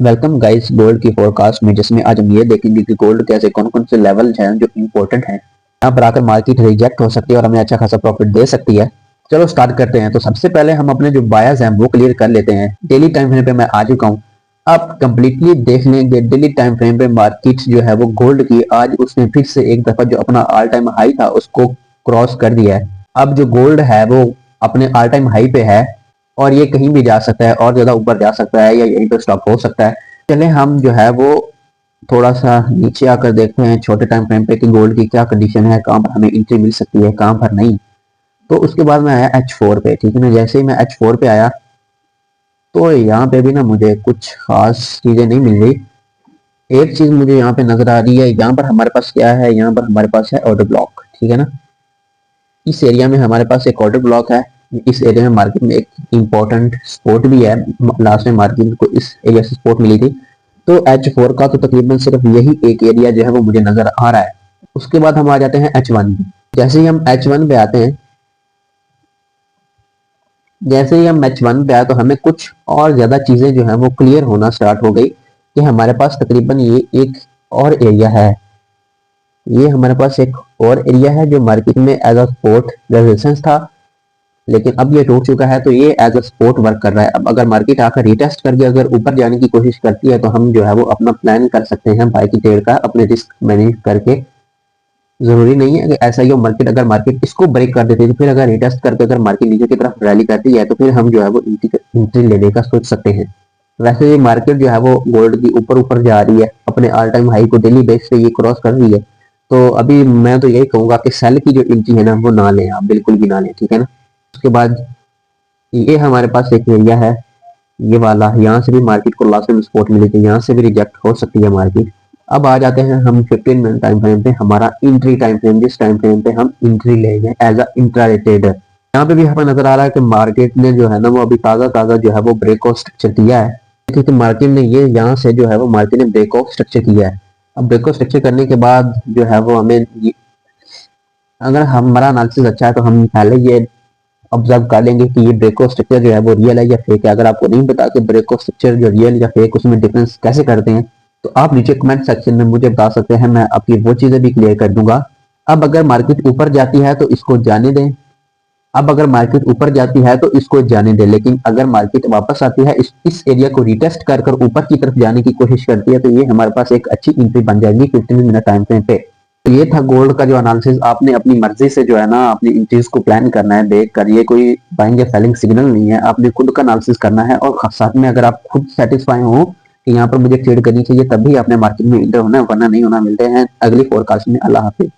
Welcome guys gold की forecast में, जिसमें आज हम ये देखेंगे कि गोल्ड के ऐसे कौन कौन से लेवल हैं जो इंपॉर्टेंट हैं। यहाँ पर आकर मार्केट रिजेक्ट हो सकती है और हमें अच्छा खासा प्रॉफिट दे सकती है। चलो स्टार्ट करते हैं। तो सबसे पहले हम अपने जो बायर्स हैं वो क्लियर कर लेते हैं। डेली टाइम फ्रेम पे मैं आ चुका हूँ। आप कंप्लीटली देख लेंगे डेली टाइम फ्रेम पे मार्केट जो है वो गोल्ड की आज उसने फिर से एक दफा जो अपना ऑल टाइम हाई था उसको क्रॉस कर दिया है। अब जो गोल्ड है वो अपने ऑल टाइम हाई पे है और ये कहीं भी जा सकता है और ज्यादा ऊपर जा सकता है या यहीं पे स्टॉप हो सकता है। चले हम जो है वो थोड़ा सा नीचे आकर देखते हैं छोटे टाइम फ्रेम पे कि गोल्ड की क्या कंडीशन है, कहाँ पर हमें एंट्री मिल सकती है, कहाँ पर नहीं। तो उसके बाद मैं आया H4 पे। ठीक है ना, जैसे ही मैं H4 पे आया तो यहाँ पे भी ना मुझे कुछ खास चीजें नहीं मिल रही। एक चीज मुझे यहाँ पे नजर आ रही है। यहाँ पर हमारे पास क्या है, यहाँ पर हमारे पास है ऑर्डर ब्लॉक। ठीक है ना, इस एरिया में हमारे पास एक ऑर्डर ब्लॉक है। इस एरिया में मार्केट में एक इंपॉर्टेंट स्पोर्ट भी है। लास्ट में मार्केट को इस एरिया से सपोर्ट मिली थी। तो H4 का तो तकरीबन सिर्फ यही एक एरिया जो है वो मुझे नजर आ रहा है। उसके बाद हम आ जाते हैं H1 पे। जैसे ही हम H1 पे आते हैं जैसे ही हम H1 पे आए तो हमें कुछ और ज्यादा चीजें जो है वो क्लियर होना स्टार्ट हो गई कि हमारे पास तकरीबन ये एक और एरिया है। ये हमारे पास एक और एरिया है जो मार्केट में एज अ सपोर्ट रेजिस्टेंस था, लेकिन अब ये टूट चुका है। तो ये एज अ सपोर्ट वर्क कर रहा है। अब अगर मार्केट आकर रिटेस्ट करके अगर ऊपर जाने की कोशिश करती है तो हम जो है वो अपना प्लान कर सकते हैं बाय की ट्रेड का, अपने रिस्क मैनेज करके। जरूरी नहीं है कि ऐसा ही हो। मार्केट अगर मार्केट इसको ब्रेक कर देती है तो फिर अगर रिटेस्ट करके अगर मार्केट नीचे की तरफ रैली करती है तो फिर हम जो है वो एंट्री लेने का सोच सकते हैं। वैसे ये मार्केट जो है वो गोल्ड की ऊपर ऊपर जा रही है, अपने ऑल टाइम हाई को डेली बेस पे ये क्रॉस कर रही है। तो अभी मैं तो यही कहूंगा कि सेल की जो एंट्री है ना वो ना लें, आप बिल्कुल भी ना लें। ठीक है ना। उसके बाद ये हमारे पास एक एरिया है, ये वाला। यहाँ से भी मार्केट को लास्ट में सपोर्ट मिली थी, यहाँ से भी रिजेक्ट हो सकती है मार्केट। अब आ जाते हैं हम 15 मिनट टाइम फ्रेम पे। हमारा एंट्री टाइम फ्रेम, जिस टाइम फ्रेम पे हम एंट्री लेंगे एज अ इंट्राडे ट्रेडर। यहाँ पे भी हमें नजर आ रहा है कि मार्केट ने जो है ना वो अभी ताजा ताजा जो है वो ब्रेकआउट स्ट्रक्चर किया है। क्योंकि मार्केट ने ये यहाँ से जो है वो मार्केट ने ब्रेकआउट स्ट्रक्चर किया है। अब ब्रेकआउट स्ट्रक्चर करने के बाद जो है वो हमें अगर हमारा एनालिसिस अच्छा है तो हम पहले ये ऑब्जर्व कर लेंगे कि ये ब्रेकआउट स्ट्रक्चर जो है वो रियल है या फेक है। अगर आपको नहीं पता कि ब्रेकआउट स्ट्रक्चर जो रियल या फेक उसमें डिफरेंस कैसे करते हैं तो आप नीचे कमेंट सेक्शन में मुझे बता सकते हैं, मैं आपकी वो चीजें भी क्लियर कर दूंगा। अब अगर मार्केट ऊपर जाती है तो इसको जाने दें। अब अगर मार्केट ऊपर जाती है तो इसको जाने दें, लेकिन अगर मार्केट वापस आती है इस एरिया को रिटेस्ट कर कर ऊपर की तरफ जाने की कोशिश करती है तो ये हमारे पास एक अच्छी एंट्री बन जाएगी 15 मिनट टाइम फ्रेम पे। तो ये था गोल्ड का जो एनालिसिस। आपने अपनी मर्जी से जो है ना अपनी एंट्रीज को प्लान करना है देख कर। ये कोई बाइंग या सेलिंग सिग्नल नहीं है, आपने खुद का एनालिसिस करना है। और साथ में अगर आप खुद सेटिस्फाई हो कि यहाँ पर मुझे ट्रेड करनी चाहिए तभी आपने मार्केट में एंटर होना है, वरना नहीं होना। मिलते हैं अगली फोरकास्ट में। अल्लाह हाफिज।